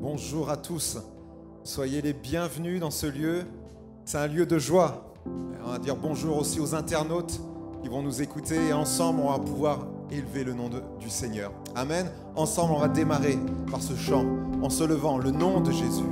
Bonjour à tous, soyez les bienvenus dans ce lieu, c'est un lieu de joie. On va dire bonjour aussi aux internautes qui vont nous écouter et ensemble on va pouvoir élever le nom du Seigneur. Amen. Ensemble on va démarrer par ce chant en se levant, le nom de Jésus.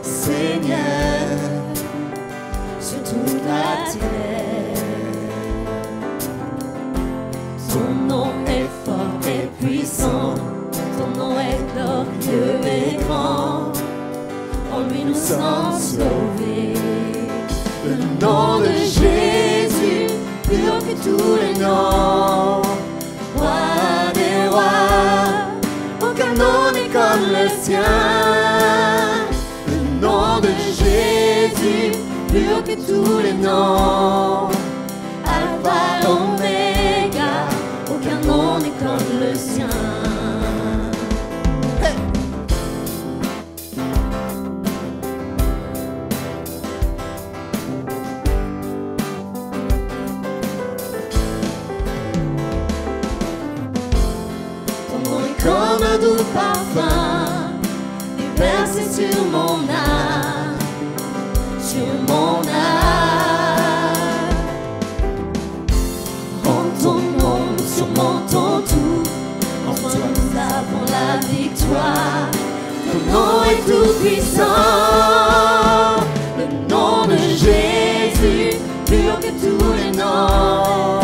Seigneur, sur toute la terre, ton nom est fort et puissant, ton nom est glorieux et grand, en lui nous sommes sauvés. Le nom de Jésus, plus haut que tous les noms, roi des rois, aucun nom n'est comme le sien. Le nom de Jésus, plus haut que tous les noms, Alpha, Oméga, aucun nom n'est comme le sien. Hey! Ton nom est comme un doux parfum, déversé sur mon âme, sur mon âme. En ton nom, nous surmontons tout, en toi nous avons la victoire. Ton nom est tout puissant, le nom de Jésus, plus haut que tous les noms,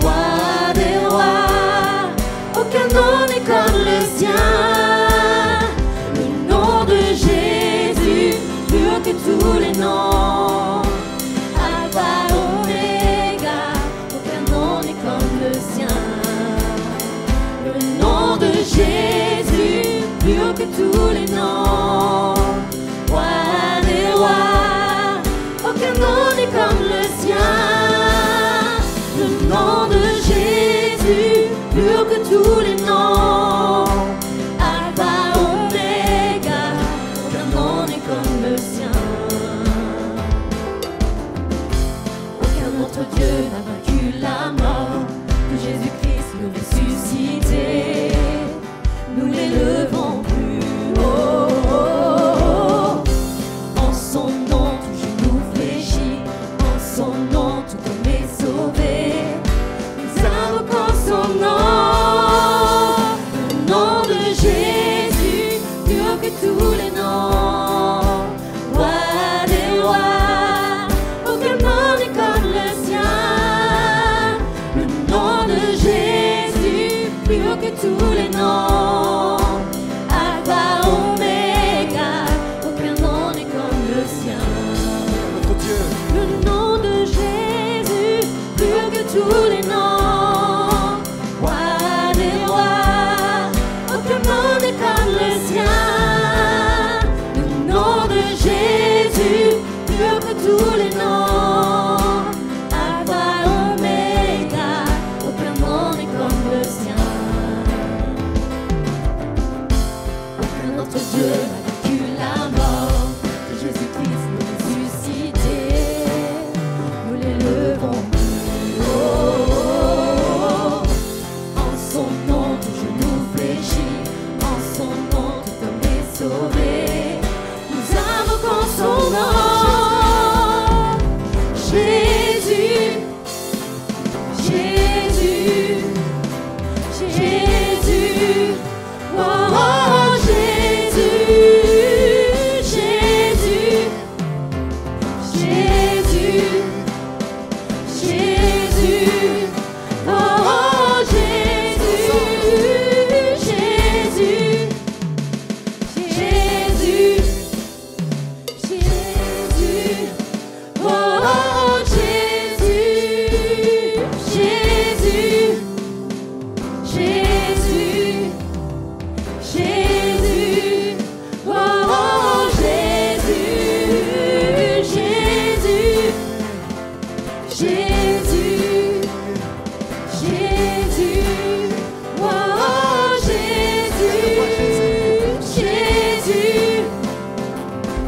roi des rois, aucun nom n'est comme le sien. Que tous les noms, Alpha, Oméga, aucun nom n'est comme le sien. Le nom de Jésus, plus haut que tous les noms,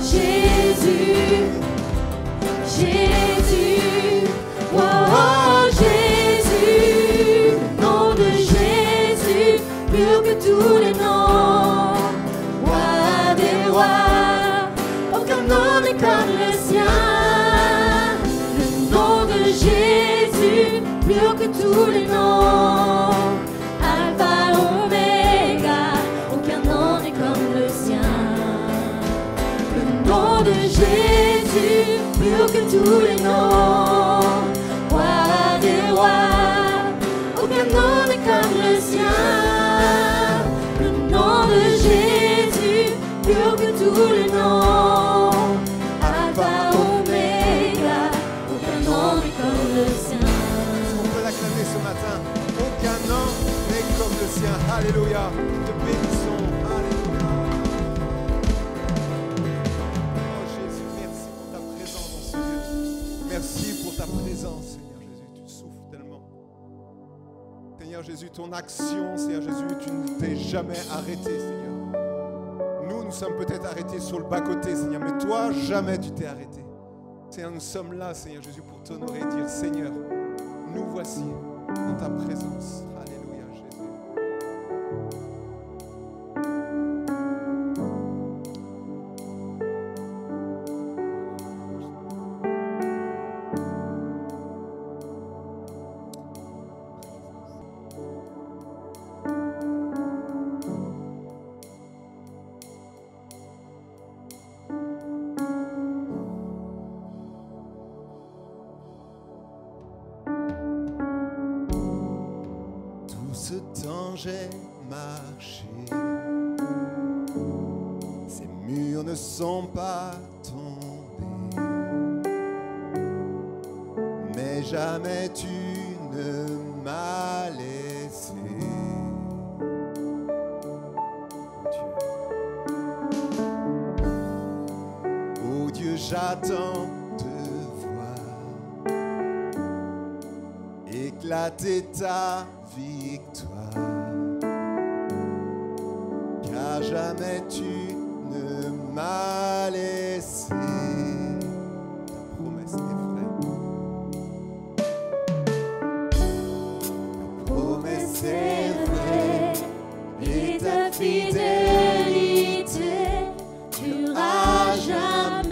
Jésus, Jésus, oh Jésus, le nom de Jésus, plus que tous les noms, roi des rois, aucun nom n'est comme le sien, le nom de Jésus, plus que tous les noms, Alpha, Oméga, aucun nom n'est comme le sien. Le nom de Jésus, plus que tous les noms, roi des rois, aucun nom n'est comme le sien. Le nom de Jésus, plus que tous les noms, Alpha, Oméga, aucun nom n'est comme le sien. On peut l'acclamer ce matin. Aucun nom n'est comme le sien. Alléluia. Te bénissons. Alléluia. Oh Jésus, merci pour ta présence dans ce lieu. Merci pour ta présence, Seigneur Jésus. Tu souffles tellement. Seigneur Jésus, ton action, Seigneur Jésus, tu ne t'es jamais arrêté, Seigneur. Nous sommes peut-être arrêtés sur le bas-côté, Seigneur, mais toi, jamais tu t'es arrêté. Seigneur, nous sommes là, Seigneur Jésus, pour t'honorer et dire, Seigneur, nous voici dans ta présence. Alléluia, Jésus. J'ai marché, ces murs ne sont pas tombés, mais jamais tu ne m'as laissé. Oh Dieu, j'attends de voir éclater ta victoire. Car jamais tu ne m'as laissé. Ta promesse est vraie. Ta promesse est vraie. Et ta fidélité durera jamais.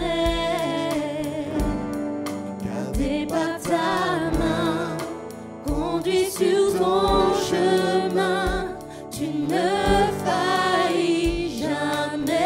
Gardé par ta main, conduit sur ton chemin, tu ne faillis jamais.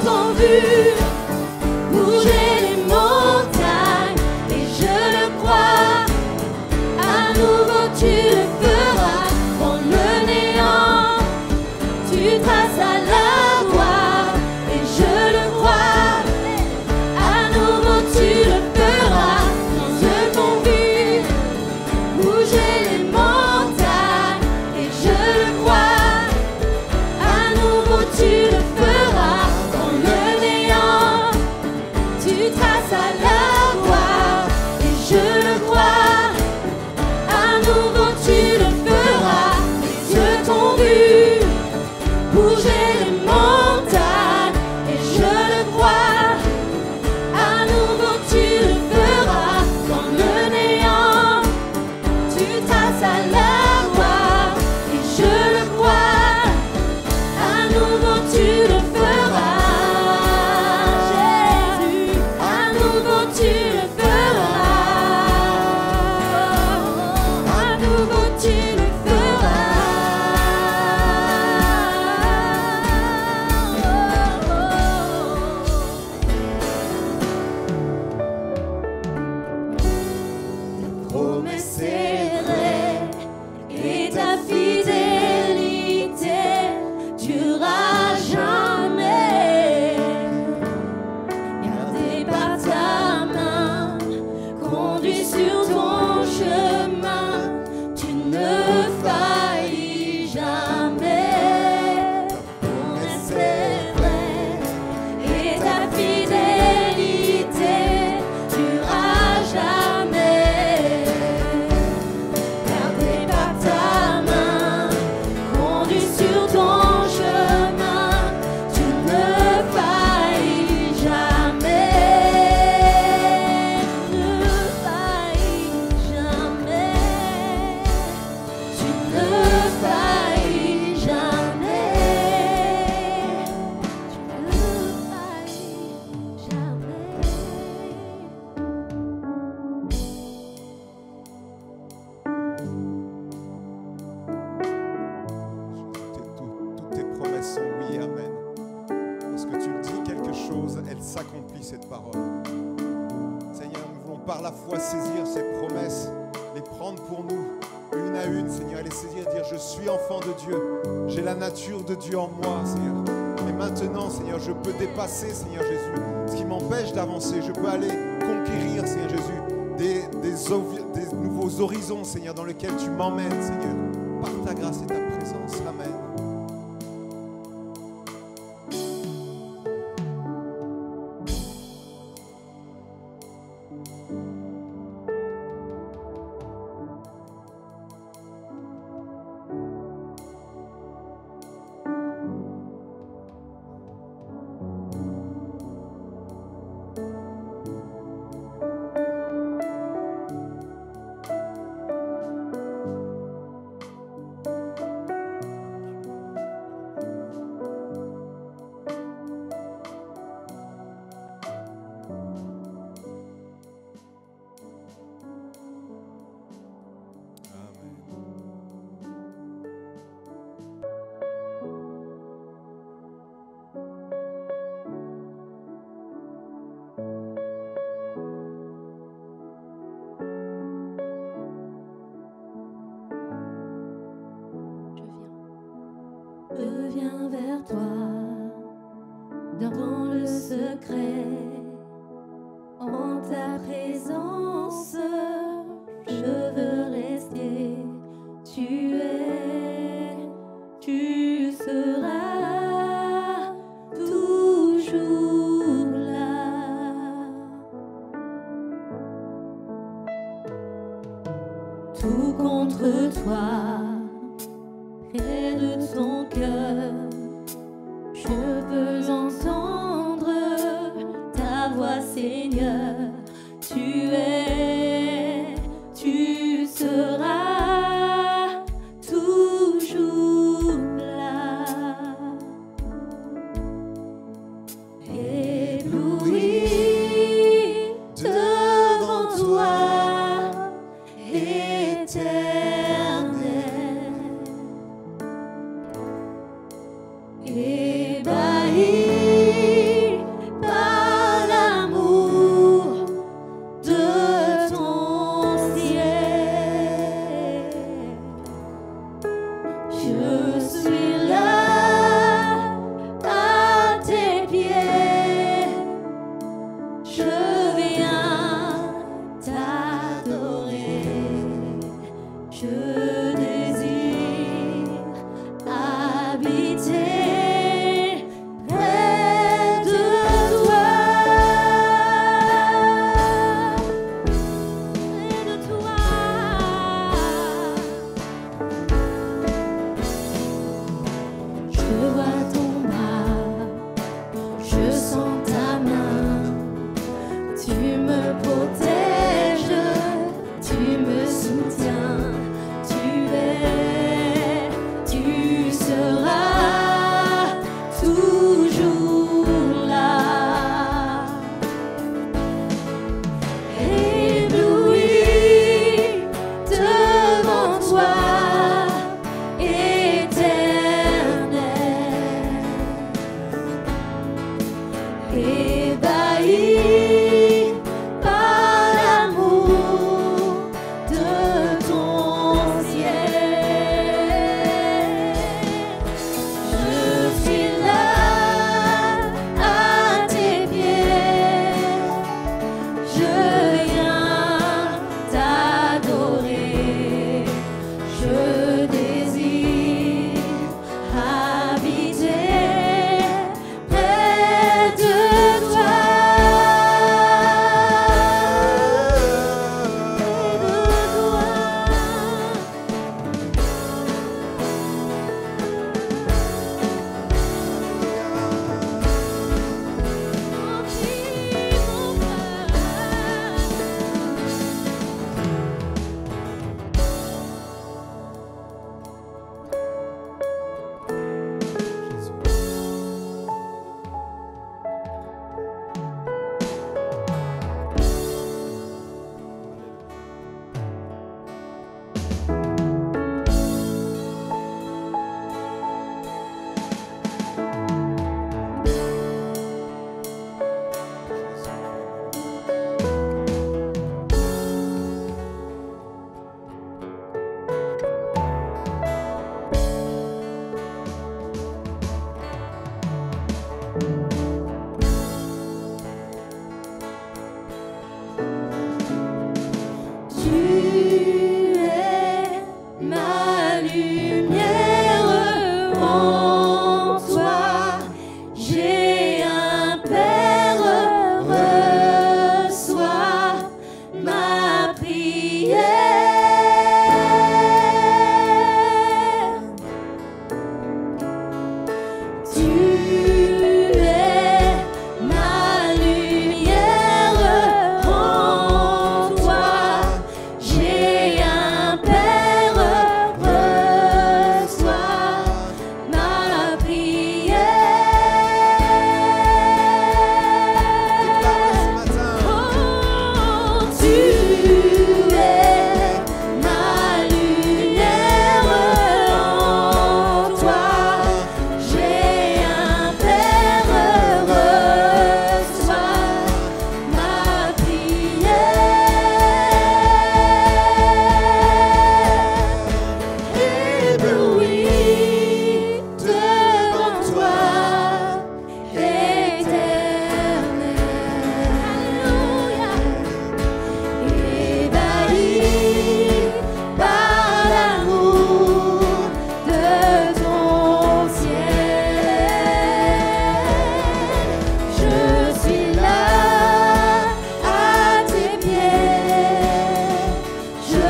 t'ont vu bouger les montagnes, et je le crois, à nouveau tu le feras dans le néant. Tu traces à la gloire, et je le crois, à nouveau tu le feras dans ce t'ont vu bouger les montagnes, et je le crois, à nouveau tu le feras dans le néant. Tu traces à la gloire, et je le crois, à nouveau tu le feras. Les yeux t'ont vu bouger les montagnes, et je le crois, à nouveau tu le feras dans le néant. Tu traces à la gloire, et je le crois, à nouveau tu le feras. Jésus, à nouveau tu le feras. À nouveau tu le feras. Ta promesse est vraie, et ta fidélité durera jamais. Gardé par ta main, conduit sur ton chemin, tu ne faillis jamais. Ta promesse est vraie, et ta fidélité durera jamais. Gardé par ta main, conduit sur ton chemin, tu ne faillis jamais. Ne faillis jamais. Tu ne faillis jamais. Tu ne faillis jamais. Toutes tes promesses sont oui, amen. Parce que tu le dis quelque chose, elle s'accomplit cette parole. Seigneur, nous voulons par la foi saisir ces promesses, les prendre pour nous, une à une, Seigneur, et les saisir, dire je suis enfant de Dieu, j'ai la nature de Dieu en moi, Seigneur. Et maintenant, Seigneur, je peux dépasser, Seigneur Jésus, ce qui m'empêche d'avancer. Je peux aller conquérir, Seigneur Jésus, des nouveaux horizons, Seigneur, dans lesquels tu m'emmènes, Seigneur, par ta grâce et ta présence. Amen. Je viens vers toi, dans le secret, en ta présence, je veux rester. Tu seras toujours là. Tout contre toi, près de ton cœur, je veux entendre ta voix, Seigneur. Tu seras toujours là. Ébloui devant toi, éternel. Ébahi ébahi par l'amour de ton ciel. Je suis là à tes pieds, je viens t'adorer, je désire habiter près de toi. Tu es ma lumière, en toi j'ai un Père, reçois ma prière. Tu es ma lumière, en toi j'ai un Père, reçois ma prière. Oh, tu es ma lumière, en toi j'ai un Père, reçois ma prière. Ébloui devant toi, éternel. Alléluia. Ébahi par l'amour de ton ciel. Je suis là à tes pieds, je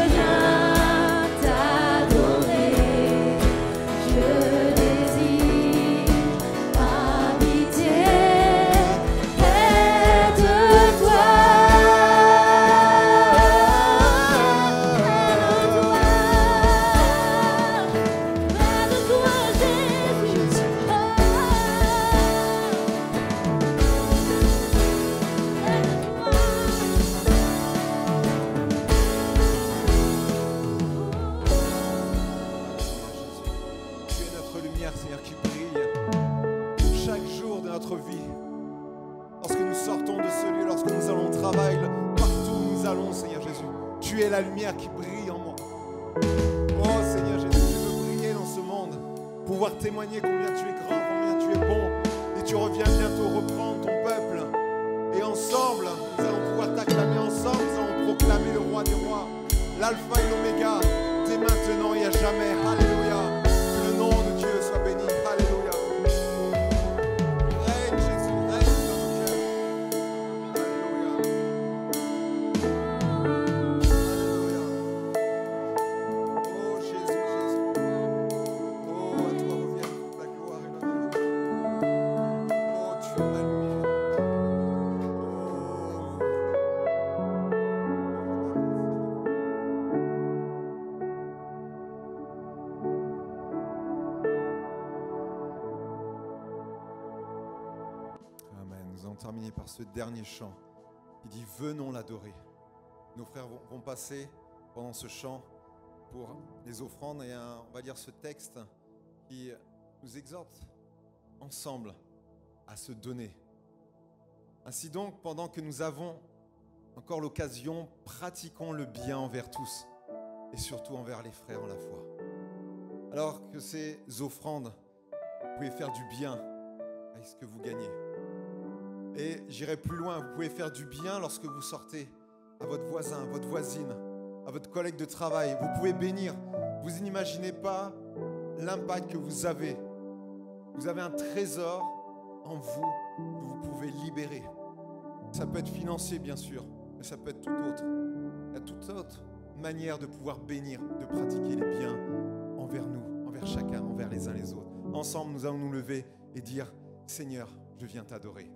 viens t'adorer, je désire habiter près de toi. Près de toi, Jésus. Tu es notre lumière, Seigneur, qui brille chaque jour de notre vie. Lorsque nous sortons de ce lieu, lorsque nous allons au travail, partout où nous allons, Seigneur Jésus, tu es la lumière qui brille en moi. Oh Seigneur Jésus, tu veux briller dans ce monde, pouvoir témoigner combien tu es grand, combien tu es bon, et tu reviens bientôt reprendre ton peuple. Et ensemble, nous allons pouvoir t'acclamer ensemble, nous allons proclamer le roi des rois, l'alpha et l'oméga, dès maintenant et à jamais. Alléluia. Que le nom de Dieu soit béni. Alléluia. Règne Jésus, règne dans nos cœurs. Alléluia. Alléluia. Oh Jésus, Jésus. Oh, à toi revient toute la gloire et l'honneur. Oh, tu es ma lumière. Amen. Nous allons terminer par ce dernier chant qui dit « Venons l'adorer ». Nos frères vont passer pendant ce chant pour les offrandes et on va lire ce texte qui nous exhorte ensemble à se donner Ainsi donc, pendant que nous avons encore l'occasion, pratiquons le bien envers tous et surtout envers les frères en la foi. Alors que ces offrandes, vous pouvez faire du bien avec ce que vous gagnez. Et j'irai plus loin, vous pouvez faire du bien lorsque vous sortez à votre voisin, à votre voisine, à votre collègue de travail. Vous pouvez bénir. Vous n'imaginez pas l'impact que vous avez. Vous avez un trésor en vous que vous pouvez libérer. Ça peut être financier, bien sûr, mais ça peut être tout autre. Il y a toute autre manière de pouvoir bénir, de pratiquer les biens envers nous, envers chacun, envers les uns les autres. Ensemble, nous allons nous lever et dire, Seigneur, je viens t'adorer.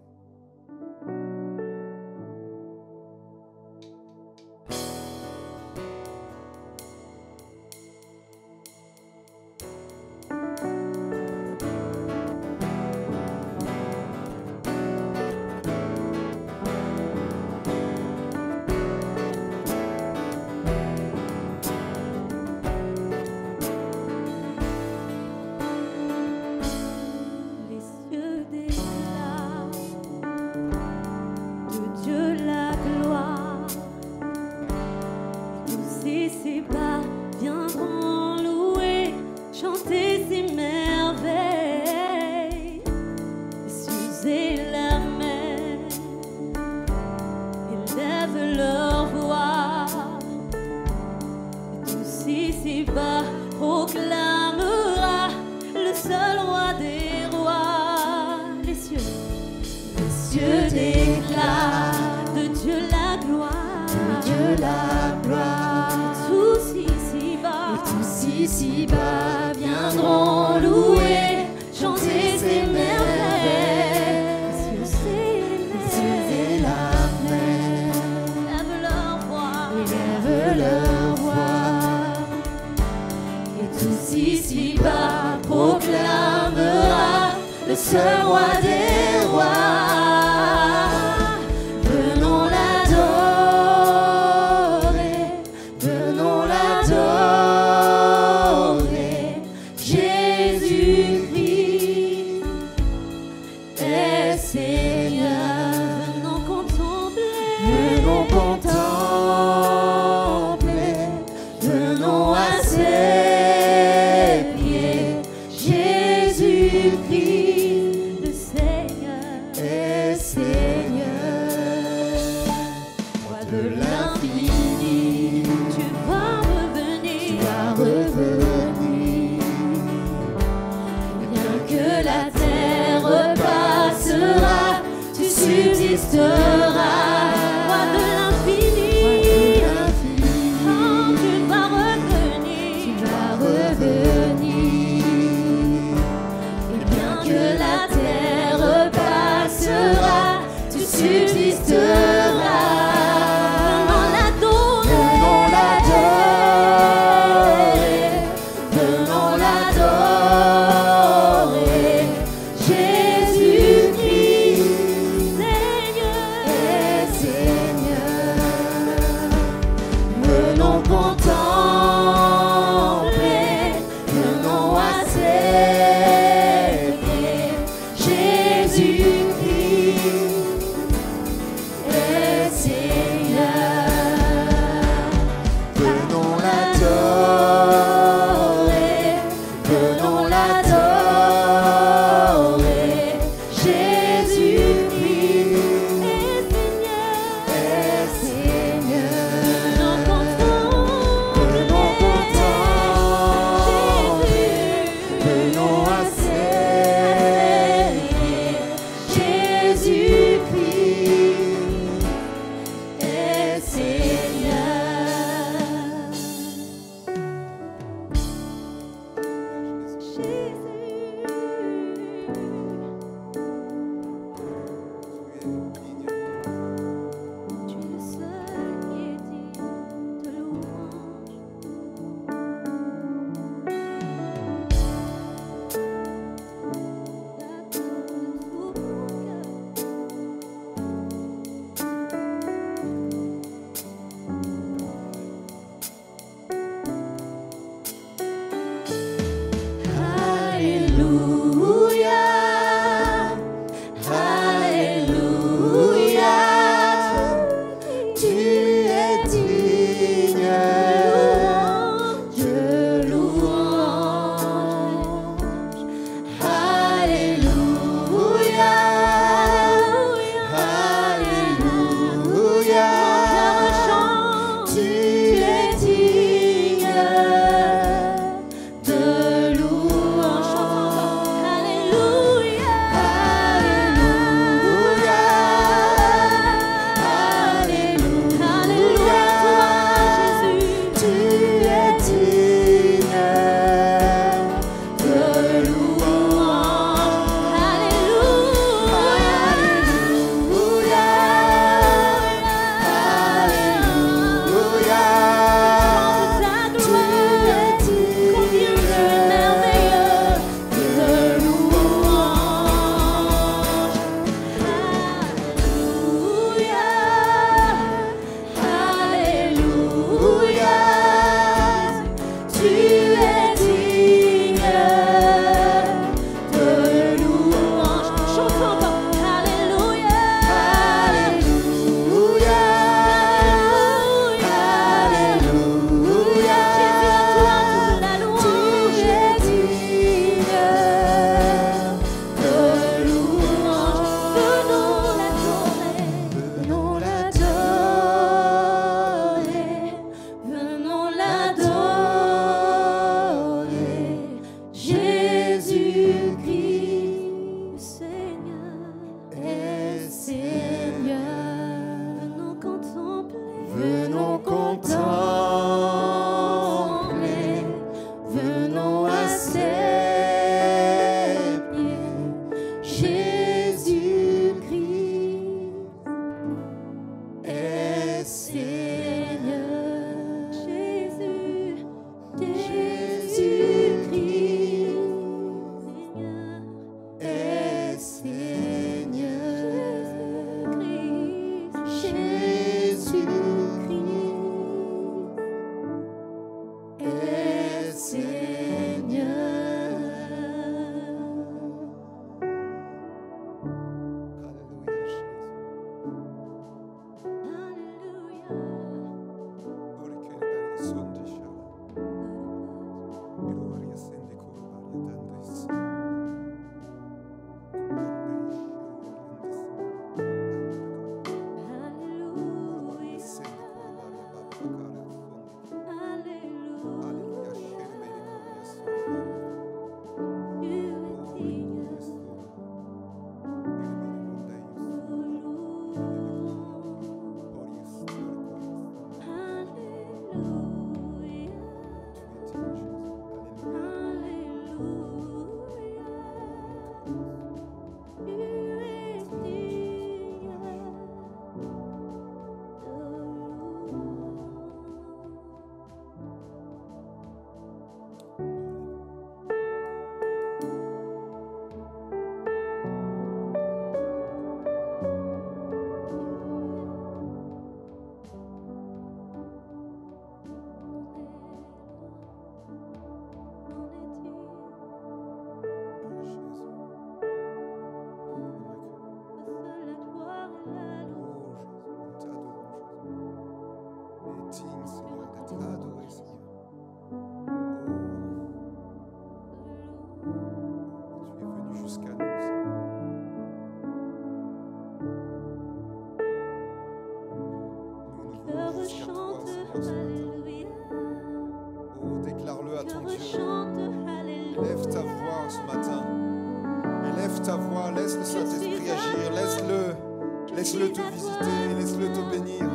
Laisse-le te visiter, laisse-le te bénir.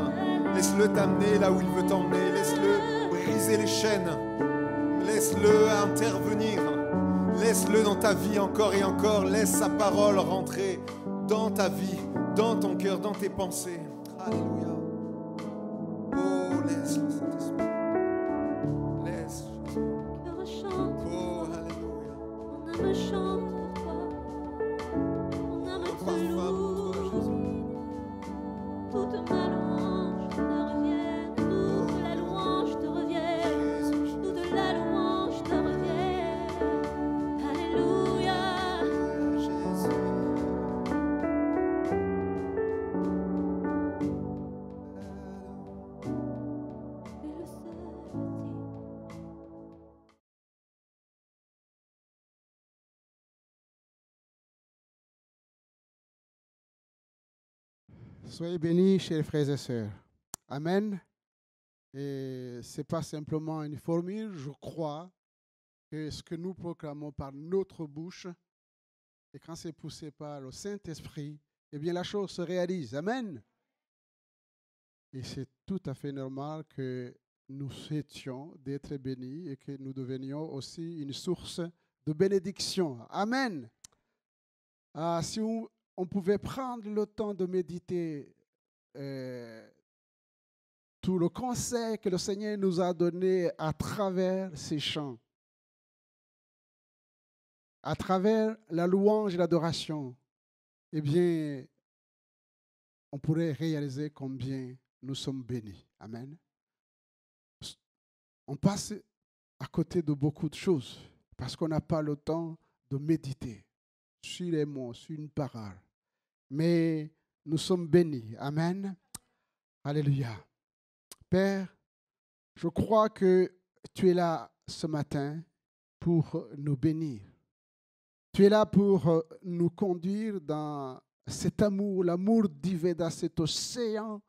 Laisse-le t'amener là où il veut t'emmener. Laisse-le briser les chaînes. Laisse-le intervenir. Laisse-le dans ta vie encore et encore. Laisse sa parole rentrer dans ta vie, dans ton cœur, dans tes pensées. Alléluia. Oh, laisse le Saint-Esprit. Laisse Jésus. Cœur chante, Oh, alléluia. mon âme chante pour toi. Mon âme te Parfum pour toi, loue. Jésus. Toute ma louange te revienne. Toute la louange te revienne. Jésus, Toute la louange te revienne. Alléluia. Jésus. Et le Saint-Esprit. Soyez bénis, chers frères et sœurs. Amen. Et ce n'est pas simplement une formule, je crois que ce que nous proclamons par notre bouche, et quand c'est poussé par le Saint-Esprit, eh bien la chose se réalise. Amen. Et c'est tout à fait normal que nous souhaitions d'être bénis et que nous devenions aussi une source de bénédiction. Amen. Si on pouvait prendre le temps de méditer tout le conseil que le Seigneur nous a donné à travers ces chants, à travers la louange et l'adoration, eh bien, on pourrait réaliser combien nous sommes bénis. Amen. On passe à côté de beaucoup de choses parce qu'on n'a pas le temps de méditer sur les mots, sur une parole. Mais nous sommes bénis. Amen. Alléluia. Père, je crois que tu es là ce matin pour nous bénir. Tu es là pour nous conduire dans cet amour, l'amour divin, dans cet océan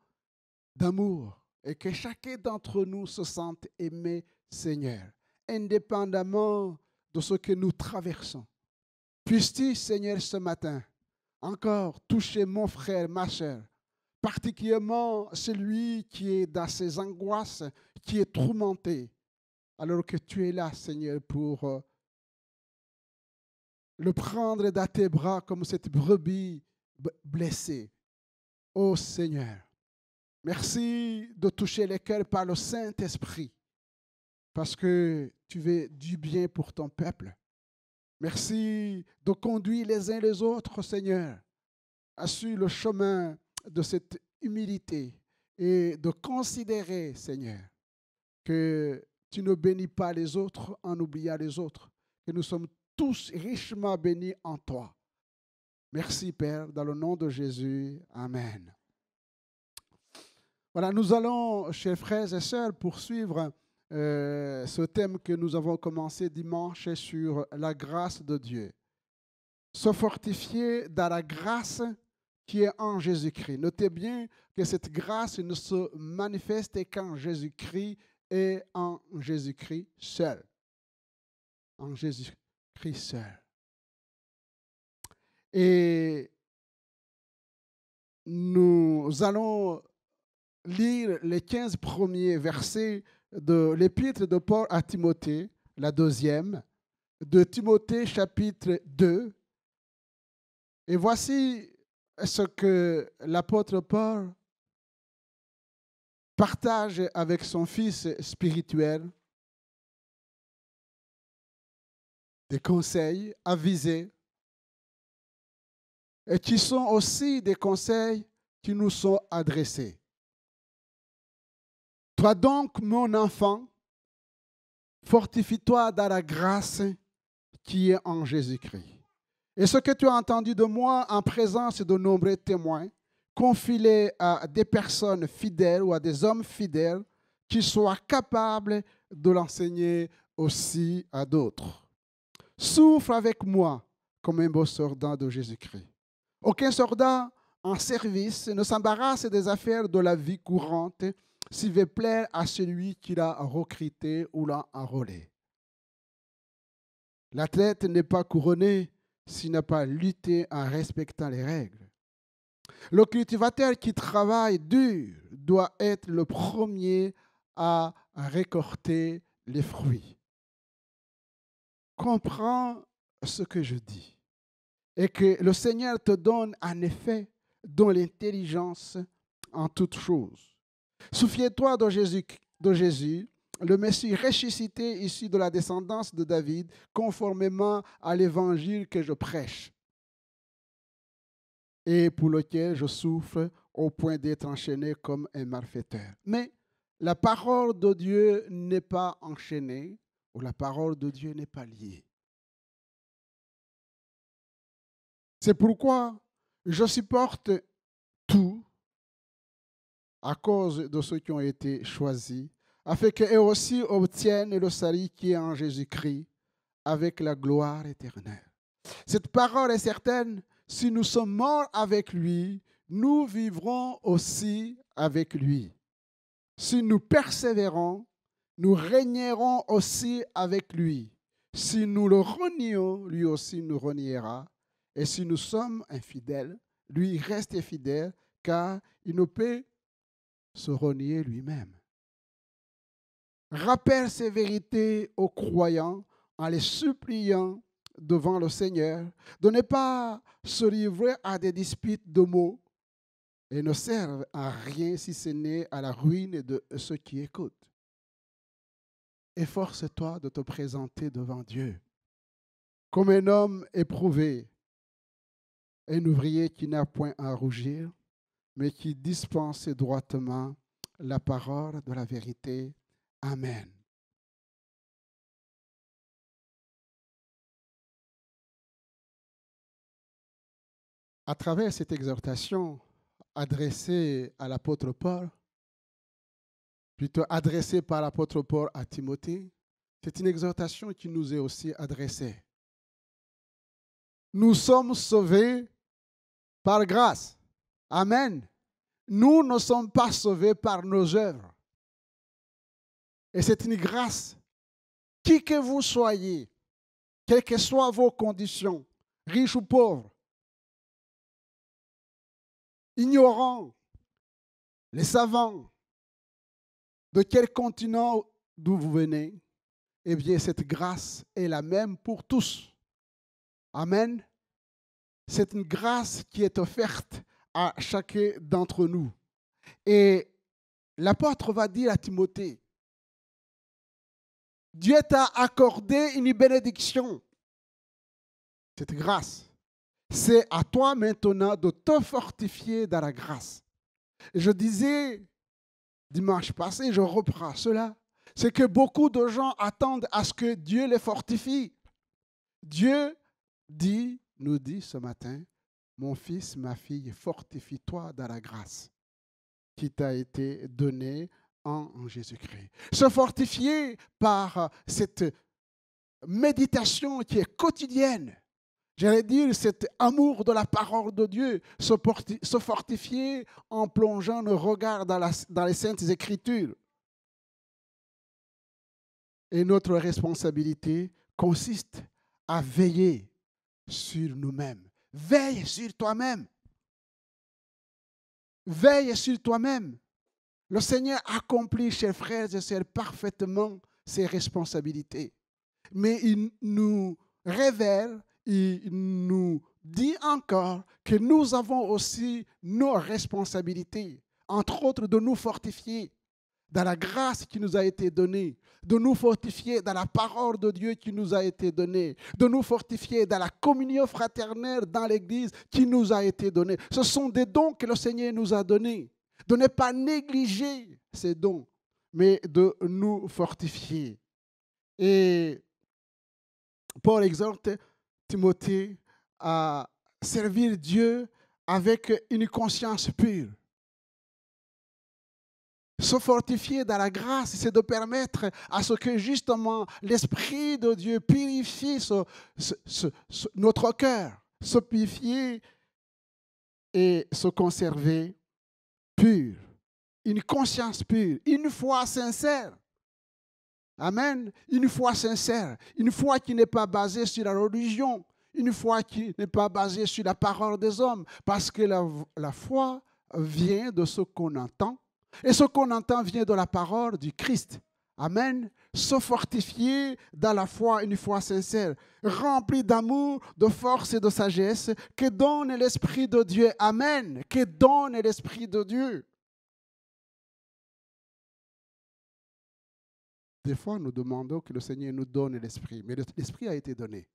d'amour. Et que chacun d'entre nous se sente aimé, Seigneur, indépendamment de ce que nous traversons. Puisses-tu, Seigneur, ce matin, encore toucher mon frère, ma soeur, particulièrement celui qui est dans ses angoisses, qui est tourmenté, alors que tu es là, Seigneur, pour le prendre dans tes bras comme cette brebis blessée. Ô Seigneur, merci de toucher les cœurs par le Saint-Esprit, parce que tu veux du bien pour ton peuple. Merci de conduire les uns les autres, Seigneur, sur le chemin de cette humilité et de considérer, Seigneur, que tu ne bénis pas les autres en oubliant les autres, que nous sommes tous richement bénis en toi. Merci, Père, dans le nom de Jésus. Amen. Voilà, nous allons, chers frères et sœurs, poursuivre ce thème que nous avons commencé dimanche sur la grâce de Dieu. Se fortifier dans la grâce qui est en Jésus-Christ. Notez bien que cette grâce ne se manifeste qu'en Jésus-Christ et en Jésus-Christ seul. En Jésus-Christ seul. Et nous allons lire les 15 premiers versets de l'épître de Paul à Timothée, la deuxième, de Timothée chapitre 2. Et voici ce que l'apôtre Paul partage avec son fils spirituel, des conseils avisés, et qui sont aussi des conseils qui nous sont adressés. Toi donc, mon enfant, fortifie-toi dans la grâce qui est en Jésus-Christ. Et ce que tu as entendu de moi en présence de nombreux témoins, confie-les à des personnes fidèles ou à des hommes fidèles qui soient capables de l'enseigner aussi à d'autres. Souffre avec moi comme un beau soldat de Jésus-Christ. Aucun soldat en service ne s'embarrasse des affaires de la vie courante s'il veut plaire à celui qui l'a recruté ou l'a enrôlé. L'athlète n'est pas couronné s'il n'a pas lutté en respectant les règles. Le cultivateur qui travaille dur doit être le premier à récolter les fruits. Comprends ce que je dis et que le Seigneur te donne en effet dans l'intelligence en toutes choses. Souviens-toi de Jésus, le Messie ressuscité issu de la descendance de David, conformément à l'évangile que je prêche et pour lequel je souffre au point d'être enchaîné comme un malfaiteur. Mais la parole de Dieu n'est pas enchaînée ou la parole de Dieu n'est pas liée. C'est pourquoi je supporte tout à cause de ceux qui ont été choisis, afin qu'eux aussi obtiennent le salut qui est en Jésus-Christ avec la gloire éternelle. Cette parole est certaine, si nous sommes morts avec lui, nous vivrons aussi avec lui. Si nous persévérons, nous régnerons aussi avec lui. Si nous le renions, lui aussi nous reniera. Et si nous sommes infidèles, lui reste fidèle, car il ne peut se renier lui-même. Rappelle ces vérités aux croyants en les suppliant devant le Seigneur de ne pas se livrer à des disputes de mots et ne servent à rien si ce n'est à la ruine de ceux qui écoutent. Efforce-toi de te présenter devant Dieu comme un homme éprouvé, un ouvrier qui n'a point à rougir, mais qui dispense droitement la parole de la vérité. Amen. À travers cette exhortation adressée à l'apôtre Paul, plutôt adressée par l'apôtre Paul à Timothée, c'est une exhortation qui nous est aussi adressée. Nous sommes sauvés par grâce. Amen. Nous ne sommes pas sauvés par nos œuvres. Et c'est une grâce. Qui que vous soyez, quelles que soient vos conditions, riches ou pauvres, ignorants, les savants, de quel continent d'où vous venez, eh bien, cette grâce est la même pour tous. Amen. C'est une grâce qui est offerte à chacun d'entre nous. Et l'apôtre va dire à Timothée, Dieu t'a accordé une bénédiction. Cette grâce, c'est à toi maintenant de te fortifier dans la grâce. Et je disais dimanche passé, je reprends cela, c'est que beaucoup de gens attendent à ce que Dieu les fortifie. Dieu nous dit ce matin, mon fils, ma fille, fortifie-toi dans la grâce qui t'a été donnée en Jésus-Christ. Se fortifier par cette méditation qui est quotidienne. J'allais dire cet amour de la parole de Dieu, se fortifier en plongeant le regard dans les Saintes Écritures. Et notre responsabilité consiste à veiller sur nous-mêmes. Veille sur toi-même. Veille sur toi-même. Le Seigneur accomplit, chers frères et sœurs, parfaitement ses responsabilités. Mais il nous révèle, il nous dit encore que nous avons aussi nos responsabilités, entre autres de nous fortifier dans la grâce qui nous a été donnée, de nous fortifier dans la parole de Dieu qui nous a été donnée, de nous fortifier dans la communion fraternelle dans l'Église qui nous a été donnée. Ce sont des dons que le Seigneur nous a donnés. De ne pas négliger ces dons, mais de nous fortifier. Et Paul exhorte Timothée à servir Dieu avec une conscience pure. Se fortifier dans la grâce, c'est de permettre à ce que justement l'Esprit de Dieu purifie notre cœur, se purifier et se conserver pur, une conscience pure, une foi sincère. Amen. Une foi sincère, une foi qui n'est pas basée sur la religion, une foi qui n'est pas basée sur la parole des hommes, parce que la foi vient de ce qu'on entend, et ce qu'on entend vient de la parole du Christ. Amen. Se fortifier dans la foi, une foi sincère, remplie d'amour, de force et de sagesse, que donne l'Esprit de Dieu. Amen. Que donne l'Esprit de Dieu. Des fois, nous demandons que le Seigneur nous donne l'Esprit, mais l'Esprit a été donné.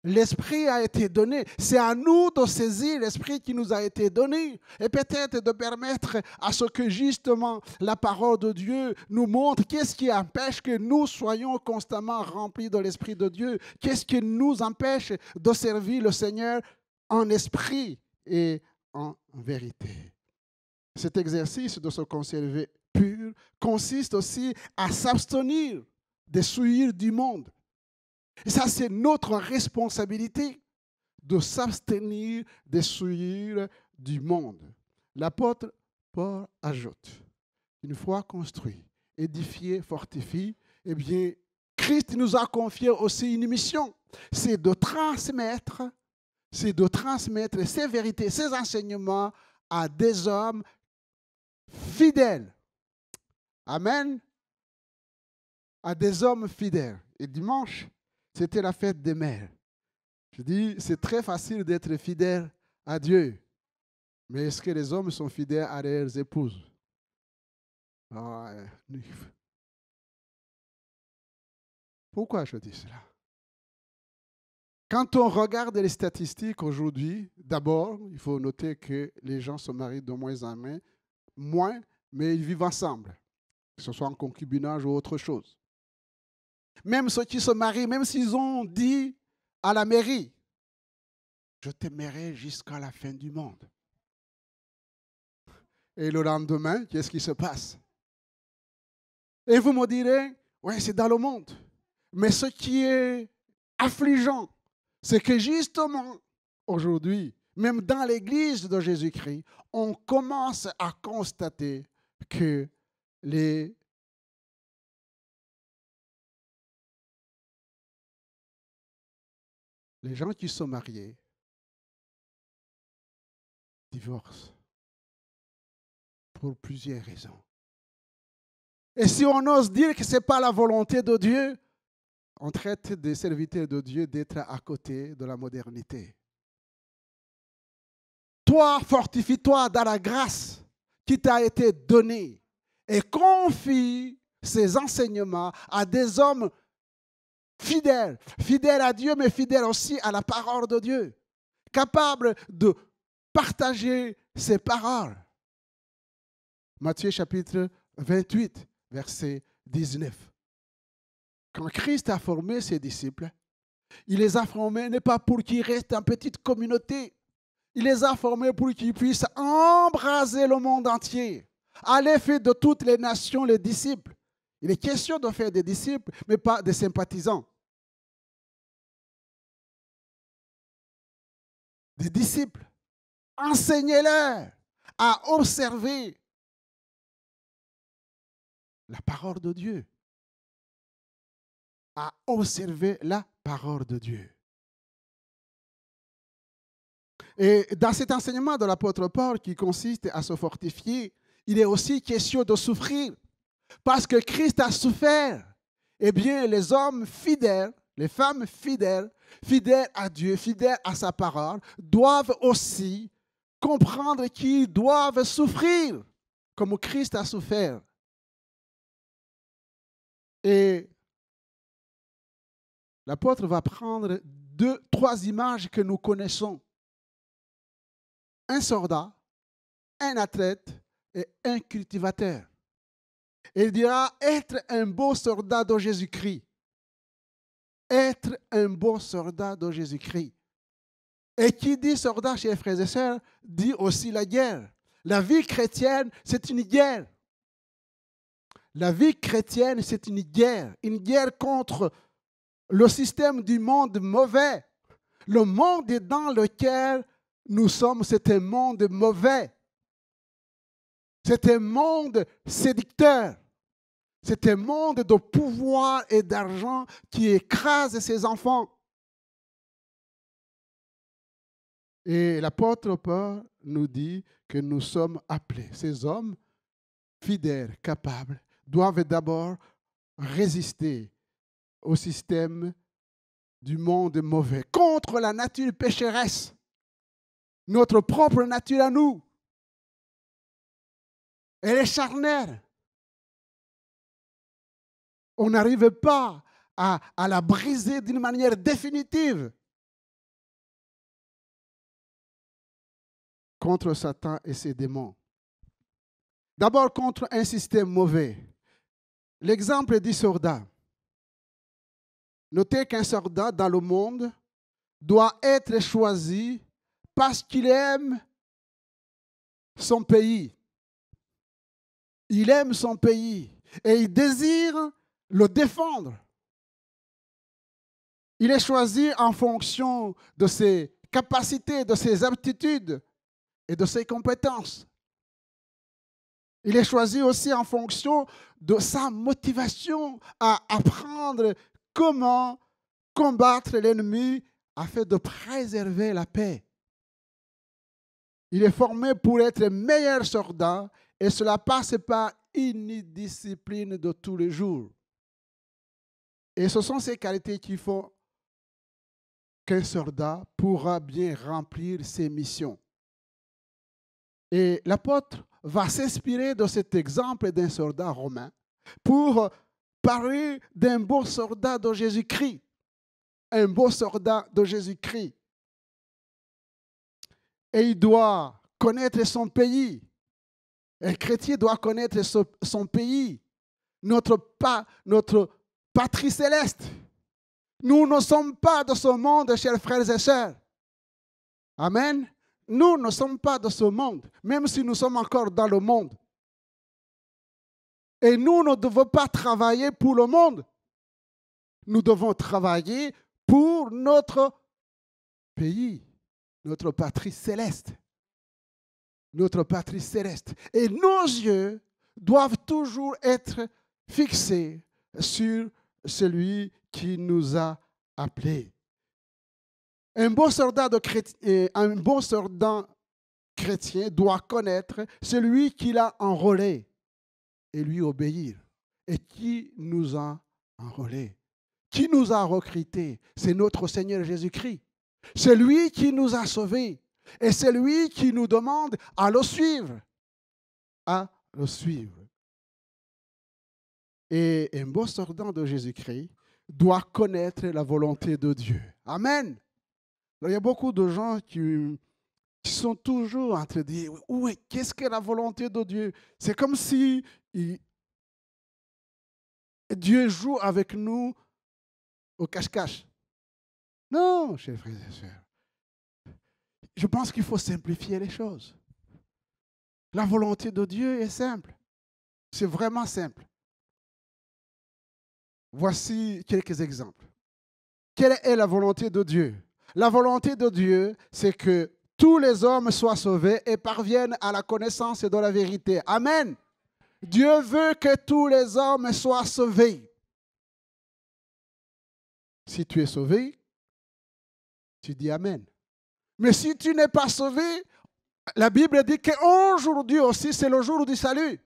L'Esprit a été donné. C'est à nous de saisir l'Esprit qui nous a été donné. Et peut-être de permettre à ce que justement la parole de Dieu nous montre qu'est-ce qui empêche que nous soyons constamment remplis de l'Esprit de Dieu. Qu'est-ce qui nous empêche de servir le Seigneur en esprit et en vérité. Cet exercice de se conserver pur consiste aussi à s'abstenir des souillures du monde. Et ça, c'est notre responsabilité de s'abstenir des souillures du monde. L'apôtre Paul ajoute, une fois construit, édifié, fortifié, eh bien, Christ nous a confié aussi une mission, c'est de transmettre ces vérités, ces enseignements à des hommes fidèles. Amen. À des hommes fidèles. Et dimanche, c'était la fête des mères. Je dis, c'est très facile d'être fidèle à Dieu. Mais est-ce que les hommes sont fidèles à leurs épouses? Pourquoi je dis cela? Quand on regarde les statistiques aujourd'hui, d'abord, il faut noter que les gens se marient de moins en moins, mais ils vivent ensemble, que ce soit en concubinage ou autre chose. Même ceux qui se marient, même s'ils ont dit à la mairie, je t'aimerai jusqu'à la fin du monde. Et le lendemain, qu'est-ce qui se passe? Et vous me direz, oui, c'est dans le monde. Mais ce qui est affligeant, c'est que justement, aujourd'hui, même dans l'Église de Jésus-Christ, on commence à constater que les gens qui sont mariés divorcent pour plusieurs raisons. Et si on ose dire que ce n'est pas la volonté de Dieu, on traite des serviteurs de Dieu d'être à côté de la modernité. Toi, fortifie-toi dans la grâce qui t'a été donnée et confie ces enseignements à des hommes fidèles, fidèles à Dieu, mais fidèles aussi à la parole de Dieu, capables de partager ses paroles. Matthieu chapitre 28, verset 19. Quand Christ a formé ses disciples, il les a formés non pas pour qu'ils restent en petite communauté, il les a formés pour qu'ils puissent embraser le monde entier, aller faire de toutes les nations les disciples. Il est question de faire des disciples, mais pas des sympathisants. Des disciples. Enseignez-leur à observer la parole de Dieu. À observer la parole de Dieu. Et dans cet enseignement de l'apôtre Paul qui consiste à se fortifier, il est aussi question de souffrir. Parce que Christ a souffert. Eh bien, les hommes fidèles, les femmes fidèles, fidèles à Dieu, fidèles à sa parole, doivent aussi comprendre qu'ils doivent souffrir comme Christ a souffert. Et l'apôtre va prendre trois images que nous connaissons. Un soldat, un athlète et un cultivateur. Il dira être un beau soldat de Jésus-Christ. Être un beau soldat de Jésus-Christ. Et qui dit soldat, chers frères et sœurs, dit aussi la guerre. La vie chrétienne, c'est une guerre. La vie chrétienne, c'est une guerre contre le système du monde mauvais. Le monde dans lequel nous sommes, c'est un monde mauvais. C'est un monde séducteur. C'est un monde de pouvoir et d'argent qui écrase ses enfants. Et l'apôtre Paul nous dit que nous sommes appelés. Ces hommes fidèles, capables, doivent d'abord résister au système du monde mauvais, contre la nature pécheresse, notre propre nature à nous. Elle est charnelle. On n'arrive pas à la briser d'une manière définitive. Contre Satan et ses démons. D'abord contre un système mauvais. L'exemple du soldat. Notez qu'un soldat dans le monde doit être choisi parce qu'il aime son pays. Il aime son pays et il désire le défendre. Il est choisi en fonction de ses capacités, de ses aptitudes et de ses compétences. Il est choisi aussi en fonction de sa motivation à apprendre comment combattre l'ennemi afin de préserver la paix. Il est formé pour être meilleur soldat et cela passe par une discipline de tous les jours. Et ce sont ces qualités qui font qu'un soldat pourra bien remplir ses missions. Et l'apôtre va s'inspirer de cet exemple d'un soldat romain pour parler d'un beau soldat de Jésus-Christ. Un beau soldat de Jésus-Christ. Et il doit connaître son pays. Un chrétien doit connaître son pays, notre patrie céleste. Nous ne sommes pas de ce monde, chers frères et sœurs. Amen. Nous ne sommes pas de ce monde, même si nous sommes encore dans le monde. Et nous ne devons pas travailler pour le monde. Nous devons travailler pour notre pays, notre patrie céleste. Notre patrie céleste. Et nos yeux doivent toujours être fixés sur celui qui nous a appelés. Un bon soldat chrétien doit connaître celui qui l'a enrôlé et lui obéir. Et qui nous a enrôlés? Qui nous a recrutés? C'est notre Seigneur Jésus-Christ. C'est lui qui nous a sauvés. Et c'est lui qui nous demande à le suivre. À le suivre. Et un bon soldat de Jésus-Christ doit connaître la volonté de Dieu. Amen. Alors, il y a beaucoup de gens qui sont toujours en train de dire, oui, qu'est-ce que la volonté de Dieu? C'est comme si Dieu joue avec nous au cache-cache. Non, chers frères et sœurs. Je pense qu'il faut simplifier les choses. La volonté de Dieu est simple. C'est vraiment simple. Voici quelques exemples. Quelle est la volonté de Dieu? La volonté de Dieu, c'est que tous les hommes soient sauvés et parviennent à la connaissance de la vérité. Amen. Dieu veut que tous les hommes soient sauvés. Si tu es sauvé, tu dis Amen. Mais si tu n'es pas sauvé, la Bible dit qu'aujourd'hui aussi, c'est le jour du salut.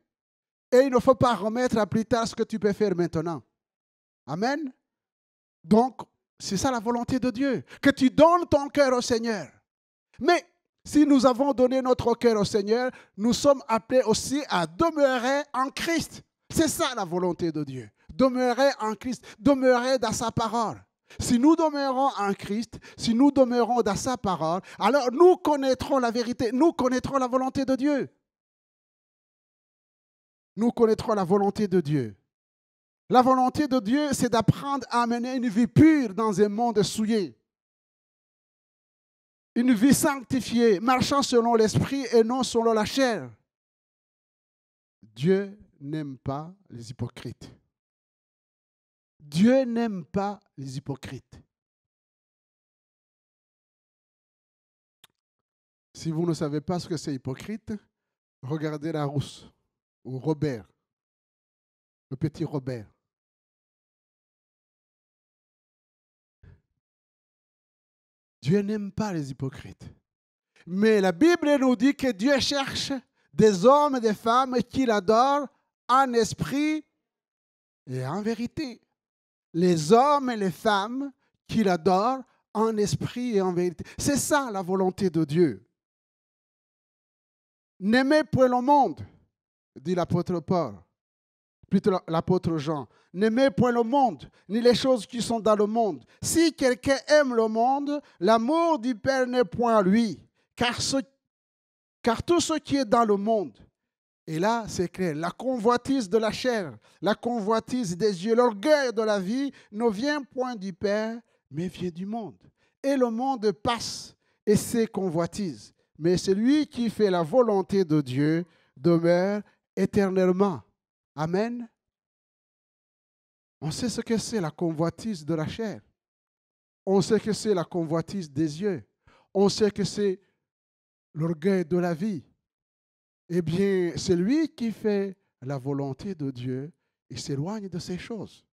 Et il ne faut pas remettre à plus tard ce que tu peux faire maintenant. Amen. Donc, c'est ça la volonté de Dieu. Que tu donnes ton cœur au Seigneur. Mais si nous avons donné notre cœur au Seigneur, nous sommes appelés aussi à demeurer en Christ. C'est ça la volonté de Dieu. Demeurer en Christ. Demeurer dans sa parole. Si nous demeurons en Christ, si nous demeurons dans sa parole, alors nous connaîtrons la vérité, nous connaîtrons la volonté de Dieu. Nous connaîtrons la volonté de Dieu. La volonté de Dieu, c'est d'apprendre à mener une vie pure dans un monde souillé. Une vie sanctifiée, marchant selon l'esprit et non selon la chair. Dieu n'aime pas les hypocrites. Dieu n'aime pas les hypocrites. Si vous ne savez pas ce que c'est hypocrite, regardez Larousse ou Robert. le petit Robert. Dieu n'aime pas les hypocrites. Mais la Bible nous dit que Dieu cherche des hommes et des femmes qui l'adorent en esprit et en vérité. Les hommes et les femmes qui l'adorent en esprit et en vérité. C'est ça la volonté de Dieu. N'aimez point le monde, dit l'apôtre Paul, plutôt l'apôtre Jean. N'aimez point le monde, ni les choses qui sont dans le monde. Si quelqu'un aime le monde, l'amour du Père n'est point à lui. Car tout ce qui est dans le monde, et là c'est clair, la convoitise de la chair, la convoitise des yeux, l'orgueil de la vie ne vient point du Père, mais vient du monde. Et le monde passe et ses convoitises. Mais celui qui fait la volonté de Dieu demeure éternellement. Amen. On sait ce que c'est la convoitise de la chair. On sait que c'est la convoitise des yeux. On sait que c'est l'orgueil de la vie. Eh bien, c'est lui qui fait la volonté de Dieu et s'éloigne de ces choses.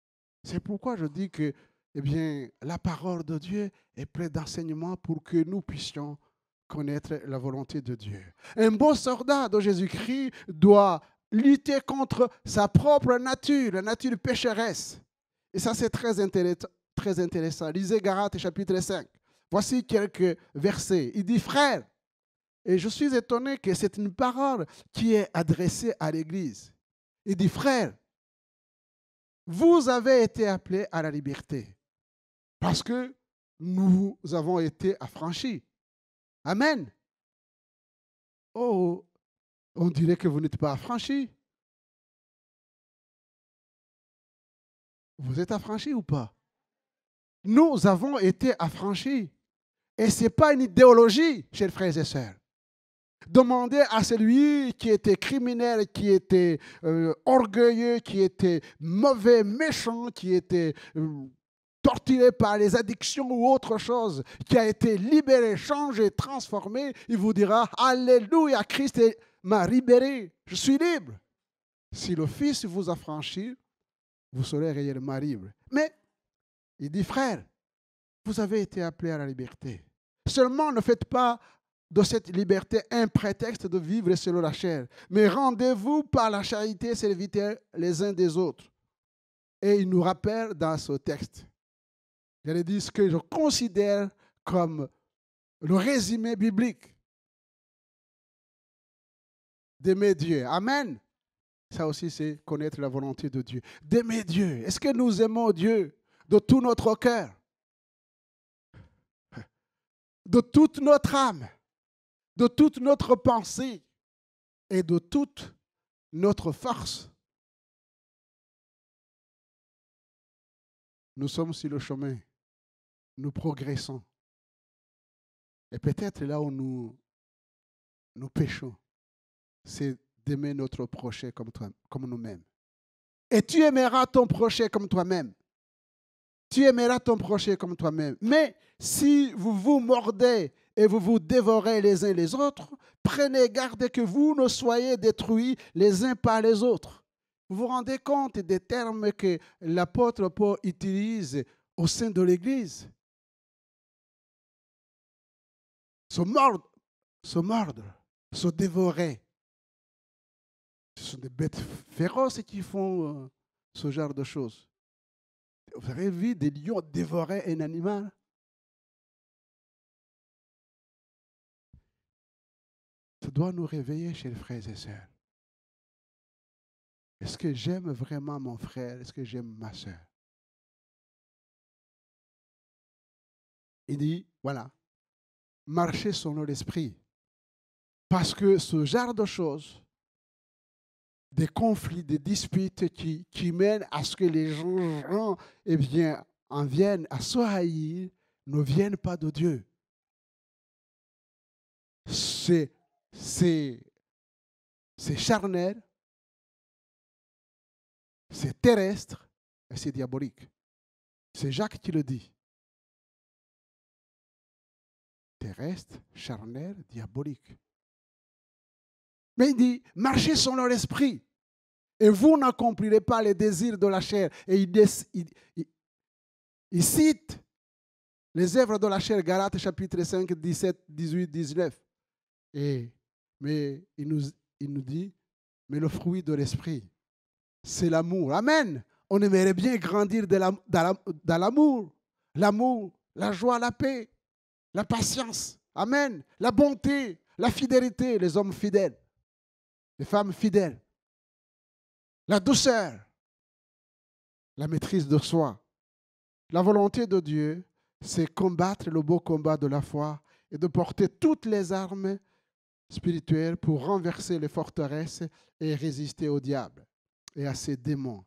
C'est pourquoi je dis que, eh bien, la parole de Dieu est pleine d'enseignements pour que nous puissions connaître la volonté de Dieu. Un bon soldat de Jésus-Christ doit lutter contre sa propre nature, la nature pécheresse. Et ça, c'est très intéressant. Lisez Galates chapitre 5. Voici quelques versets. Il dit, frère, et je suis étonné que c'est une parole qui est adressée à l'Église. Il dit, frère, vous avez été appelés à la liberté parce que nous avons été affranchis. Amen. Oh, on dirait que vous n'êtes pas affranchis. Vous êtes affranchis ou pas? Nous avons été affranchis. Et ce n'est pas une idéologie, chers frères et sœurs. Demandez à celui qui était criminel, qui était orgueilleux, qui était mauvais, méchant, qui était torturé par les addictions ou autre chose, qui a été libéré, changé, transformé, il vous dira, Alléluia, Christ m'a libéré, je suis libre. Si le Fils vous a franchi, vous serez réellement libre. Mais, il dit, frère, vous avez été appelés à la liberté. Seulement, ne faites pas de cette liberté un prétexte de vivre selon la chair, mais rendez-vous par la charité serviteurs les uns des autres. Et il nous rappelle dans ce texte, il dit ce que je considère comme le résumé biblique d'aimer Dieu. Amen. Ça aussi, c'est connaître la volonté de Dieu. D'aimer Dieu. Est-ce que nous aimons Dieu de tout notre cœur, de toute notre âme, de toute notre pensée et de toute notre force? Nous sommes sur le chemin. Nous progressons. Et peut-être là où nous péchons, c'est d'aimer notre prochain comme nous-mêmes. Et tu aimeras ton prochain comme toi-même. Tu aimeras ton prochain comme toi-même. Mais si vous vous mordez et vous vous dévorez les uns les autres, prenez garde que vous ne soyez détruits les uns par les autres. Vous vous rendez compte des termes que l'apôtre Paul utilise au sein de l'Église? Se mordre, se dévorer. Ce sont des bêtes féroces qui font ce genre de choses. Vous avez vu des lions dévorer un animal? Ça doit nous réveiller, chers frères et sœurs. Est-ce que j'aime vraiment mon frère? Est-ce que j'aime ma sœur? Il dit, voilà, marchez selon l'esprit. Parce que ce genre de choses, des conflits, des disputes qui mènent à ce que les gens eh bien, en viennent à se haïr, ne viennent pas de Dieu. C'est charnel, c'est terrestre et c'est diabolique. C'est Jacques qui le dit. Terrestre, charnel, diabolique. Mais il dit, marchez selon l'esprit. Et vous n'accomplirez pas les désirs de la chair. Et il cite les œuvres de la chair, Galates chapitre 5, 17, 18, 19. Mais il nous dit, mais le fruit de l'esprit, c'est l'amour. Amen. On aimerait bien grandir dans l'amour. L'amour, la joie, la paix, la patience. Amen. La bonté, la fidélité, les hommes fidèles, les femmes fidèles. La douceur, la maîtrise de soi. La volonté de Dieu, c'est combattre le beau combat de la foi et de porter toutes les armes spirituelles pour renverser les forteresses et résister au diable et à ses démons.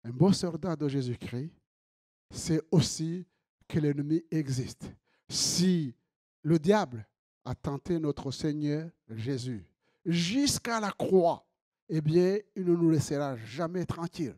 Un beau soldat de Jésus-Christ, c'est aussi que l'ennemi existe. Si le diable a tenté notre Seigneur Jésus jusqu'à la croix, eh bien, il ne nous laissera jamais tranquilles.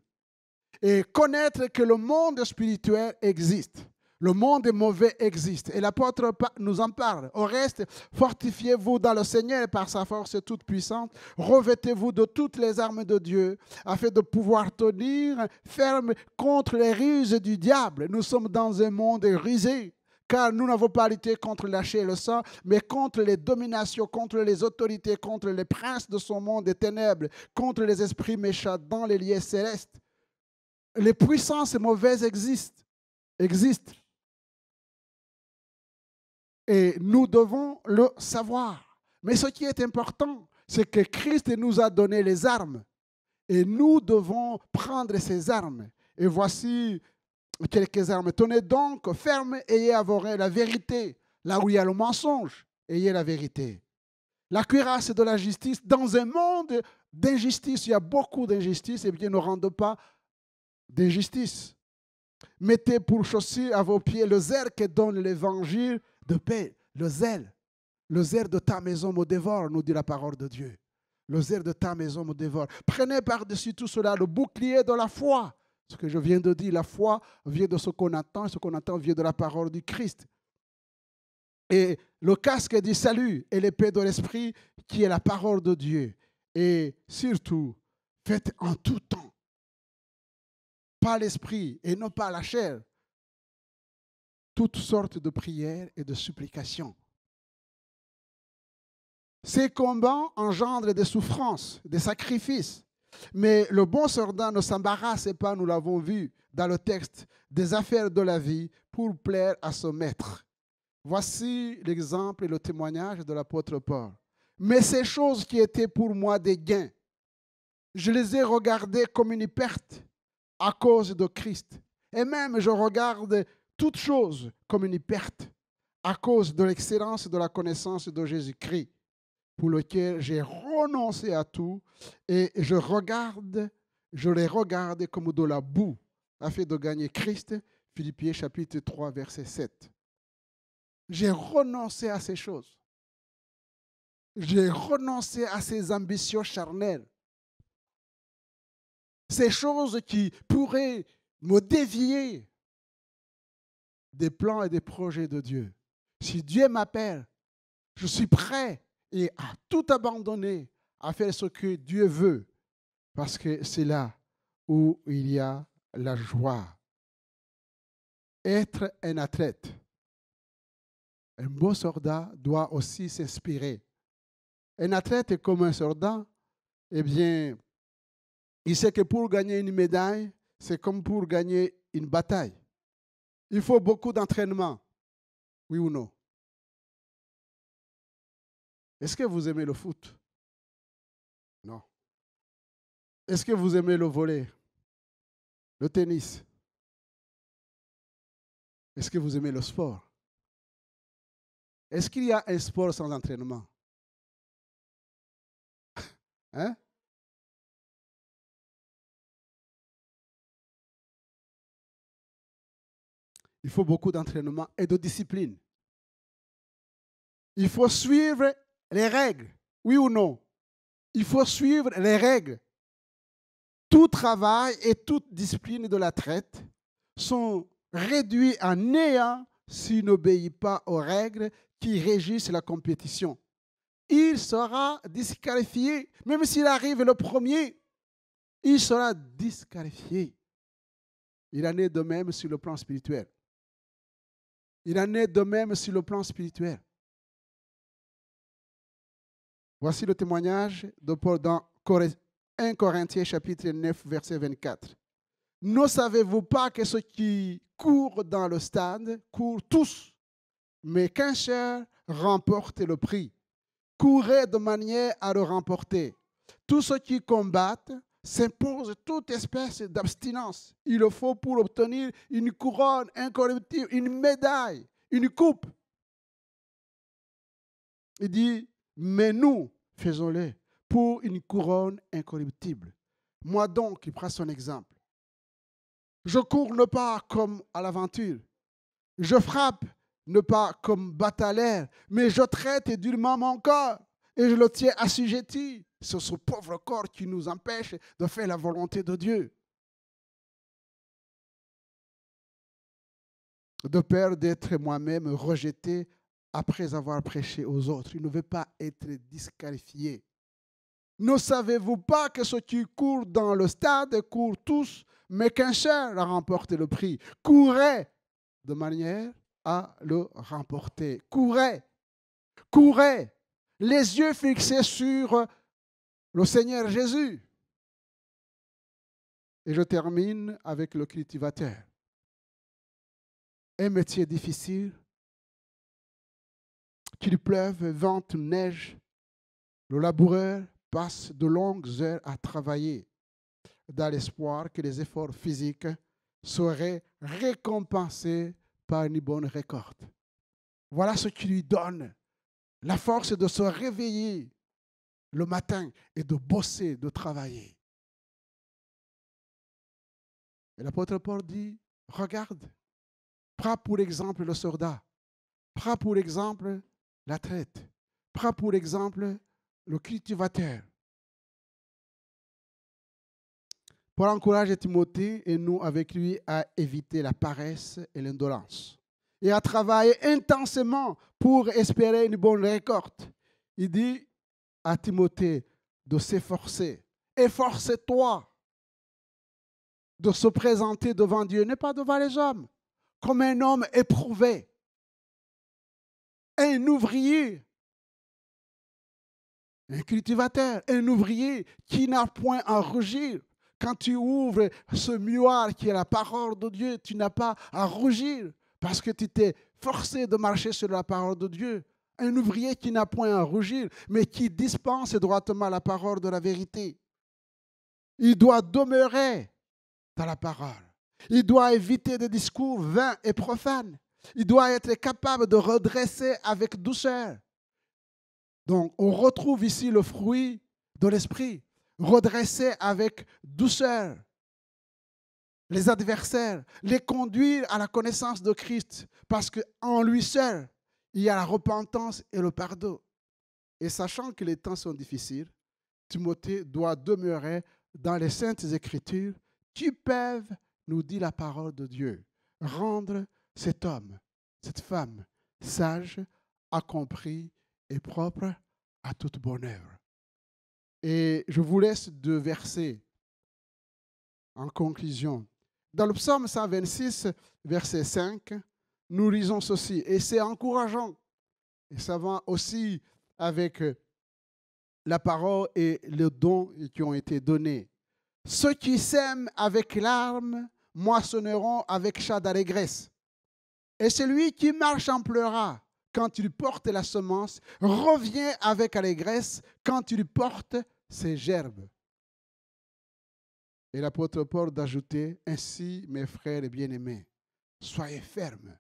Et connaître que le monde spirituel existe. Le monde mauvais existe. Et l'apôtre nous en parle. Au reste, fortifiez-vous dans le Seigneur par sa force toute puissante. Revêtez-vous de toutes les armes de Dieu afin de pouvoir tenir ferme contre les ruses du diable. Nous sommes dans un monde rusé. Car nous n'avons pas lutté contre la chair et le sang, mais contre les dominations, contre les autorités, contre les princes de ce monde des ténèbres, contre les esprits méchants dans les lieux célestes. Les puissances mauvaises existent. Et nous devons le savoir. Mais ce qui est important, c'est que Christ nous a donné les armes. Et nous devons prendre ces armes. Et voici quelques armes. Tenez donc ferme, ayez à vos reins la vérité. Là où il y a le mensonge, ayez la vérité. La cuirasse de la justice. Dans un monde d'injustice, il y a beaucoup d'injustice, et bien ne rendez pas d'injustice. Mettez pour chaussure à vos pieds le zèle que donne l'évangile de paix. Le zèle de ta maison me dévore, nous dit la parole de Dieu. Le zèle de ta maison me dévore. Prenez par-dessus tout cela le bouclier de la foi. Ce que je viens de dire, la foi vient de ce qu'on attend, et ce qu'on attend vient de la parole du Christ. Et le casque du salut et l'épée de l'esprit qui est la parole de Dieu. Et surtout, faites en tout temps, pas l'esprit et non pas la chair, toutes sortes de prières et de supplications. Ces combats engendrent des souffrances, des sacrifices. Mais le bon soldat ne s'embarrasse pas, nous l'avons vu dans le texte, des affaires de la vie pour plaire à son maître. Voici l'exemple et le témoignage de l'apôtre Paul. Mais ces choses qui étaient pour moi des gains, je les ai regardées comme une perte à cause de Christ. Et même je regarde toutes choses comme une perte à cause de l'excellence de la connaissance de Jésus-Christ, pour lequel j'ai renoncé à tout et je les regarde comme de la boue afin de gagner Christ. Philippiens chapitre 3, verset 7. J'ai renoncé à ces choses. J'ai renoncé à ces ambitions charnelles. Ces choses qui pourraient me dévier des plans et des projets de Dieu. Si Dieu m'appelle, je suis prêt et à tout abandonner, à faire ce que Dieu veut, parce que c'est là où il y a la joie. Être un athlète, un beau soldat doit aussi s'inspirer. Un athlète est comme un soldat, eh bien, il sait que pour gagner une médaille, c'est comme pour gagner une bataille. Il faut beaucoup d'entraînement, oui ou non? Est-ce que vous aimez le foot? Non. Est-ce que vous aimez le volley? Le tennis? Est-ce que vous aimez le sport? Est-ce qu'il y a un sport sans entraînement? Hein? Il faut beaucoup d'entraînement et de discipline. Il faut suivre les règles, oui ou non? Il faut suivre les règles. Tout travail et toute discipline de l'athlète sont réduits à néant s'il n'obéit pas aux règles qui régissent la compétition. Il sera disqualifié, même s'il arrive le premier. il sera disqualifié. Il en est de même sur le plan spirituel. Il en est de même sur le plan spirituel. Voici le témoignage de Paul dans 1 Corinthiens chapitre 9, verset 24. Ne savez-vous pas que ceux qui courent dans le stade courent tous, mais qu'un seul remporte le prix? Courez de manière à le remporter. Tous ceux qui combattent s'imposent toute espèce d'abstinence. Il le faut pour obtenir une couronne incorruptible, une médaille, une coupe. Il dit, mais nous, faisons-le pour une couronne incorruptible. Moi donc, il prend son exemple. Je cours ne pas comme à l'aventure. Je frappe ne pas comme batailleur, mais je traite durement mon corps et je le tiens assujetti. C'est ce pauvre corps qui nous empêche de faire la volonté de Dieu. De peur d'être moi-même rejeté après avoir prêché aux autres. Il ne veut pas être disqualifié. Ne savez-vous pas que ceux qui courent dans le stade courent tous, mais qu'un seul a remporté le prix? Courez de manière à le remporter. Courez, courez, les yeux fixés sur le Seigneur Jésus. Et je termine avec le cultivateur. Un métier difficile, qu'il pleuve, vente, neige, le laboureur passe de longues heures à travailler dans l'espoir que les efforts physiques seraient récompensés par une bonne récolte. Voilà ce qui lui donne la force de se réveiller le matin et de bosser, de travailler. Et l'apôtre Paul dit, regarde, prends pour exemple le soldat, prends pour exemple l'athlète, prends pour exemple le cultivateur. Paul encourage Timothée et nous avec lui à éviter la paresse et l'indolence et à travailler intensément pour espérer une bonne récolte. Il dit à Timothée de s'efforcer. Efforce-toi de se présenter devant Dieu, n'est pas devant les hommes, comme un homme éprouvé, un ouvrier, un cultivateur, un ouvrier qui n'a point à rougir. Quand tu ouvres ce miroir qui est la parole de Dieu, tu n'as pas à rougir parce que tu t'es forcé de marcher sur la parole de Dieu. Un ouvrier qui n'a point à rougir, mais qui dispense droitement la parole de la vérité. Il doit demeurer dans la parole. Il doit éviter des discours vains et profanes. Il doit être capable de redresser avec douceur. Donc, on retrouve ici le fruit de l'esprit. Redresser avec douceur les adversaires, les conduire à la connaissance de Christ, parce qu'en lui seul, il y a la repentance et le pardon. Et sachant que les temps sont difficiles, Timothée doit demeurer dans les saintes écritures qui peuvent, nous dit la parole de Dieu, rendre cet homme, cette femme, sage, accompli et propre à toute bonne œuvre. Et je vous laisse deux versets en conclusion. Dans le psaume 126, verset 5, nous lisons ceci, et c'est encourageant. Et ça va aussi avec la parole et le don qui ont été donnés. Ceux qui sèment avec larmes moissonneront avec chant d'allégresse. Et celui qui marche en pleurant quand il porte la semence revient avec allégresse quand il porte ses gerbes. Et l'apôtre Paul d'ajouter, ainsi, mes frères bien-aimés, soyez fermes,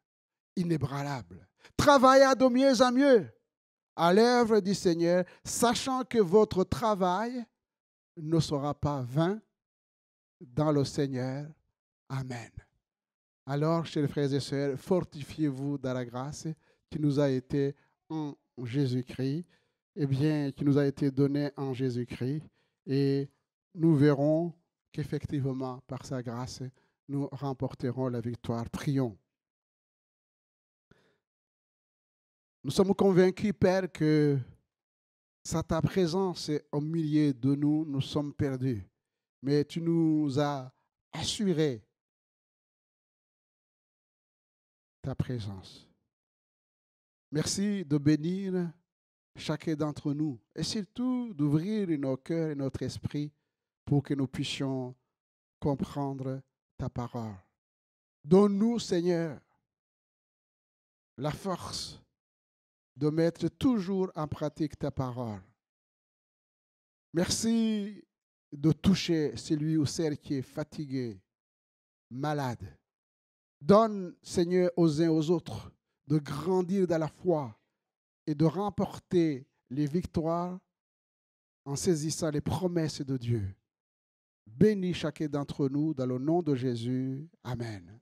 inébranlables, travaillez de mieux en mieux à l'œuvre du Seigneur, sachant que votre travail ne sera pas vain dans le Seigneur. Amen. Alors, chers frères et sœurs, fortifiez-vous dans la grâce qui nous a été en Jésus-Christ, et bien, qui nous a été donnée en Jésus-Christ, et nous verrons qu'effectivement, par sa grâce, nous remporterons la victoire. Prions. Nous sommes convaincus, Père, que sans ta présence au milieu de nous, nous sommes perdus. mais tu nous as assuré ta présence. Merci de bénir chacun d'entre nous et surtout d'ouvrir nos cœurs et notre esprit pour que nous puissions comprendre ta parole. Donne-nous, Seigneur, la force de mettre toujours en pratique ta parole. Merci de toucher celui ou celle qui est fatigué, malade. Donne, Seigneur, aux uns aux autres de grandir dans la foi et de remporter les victoires en saisissant les promesses de Dieu. Bénis chacun d'entre nous dans le nom de Jésus. Amen.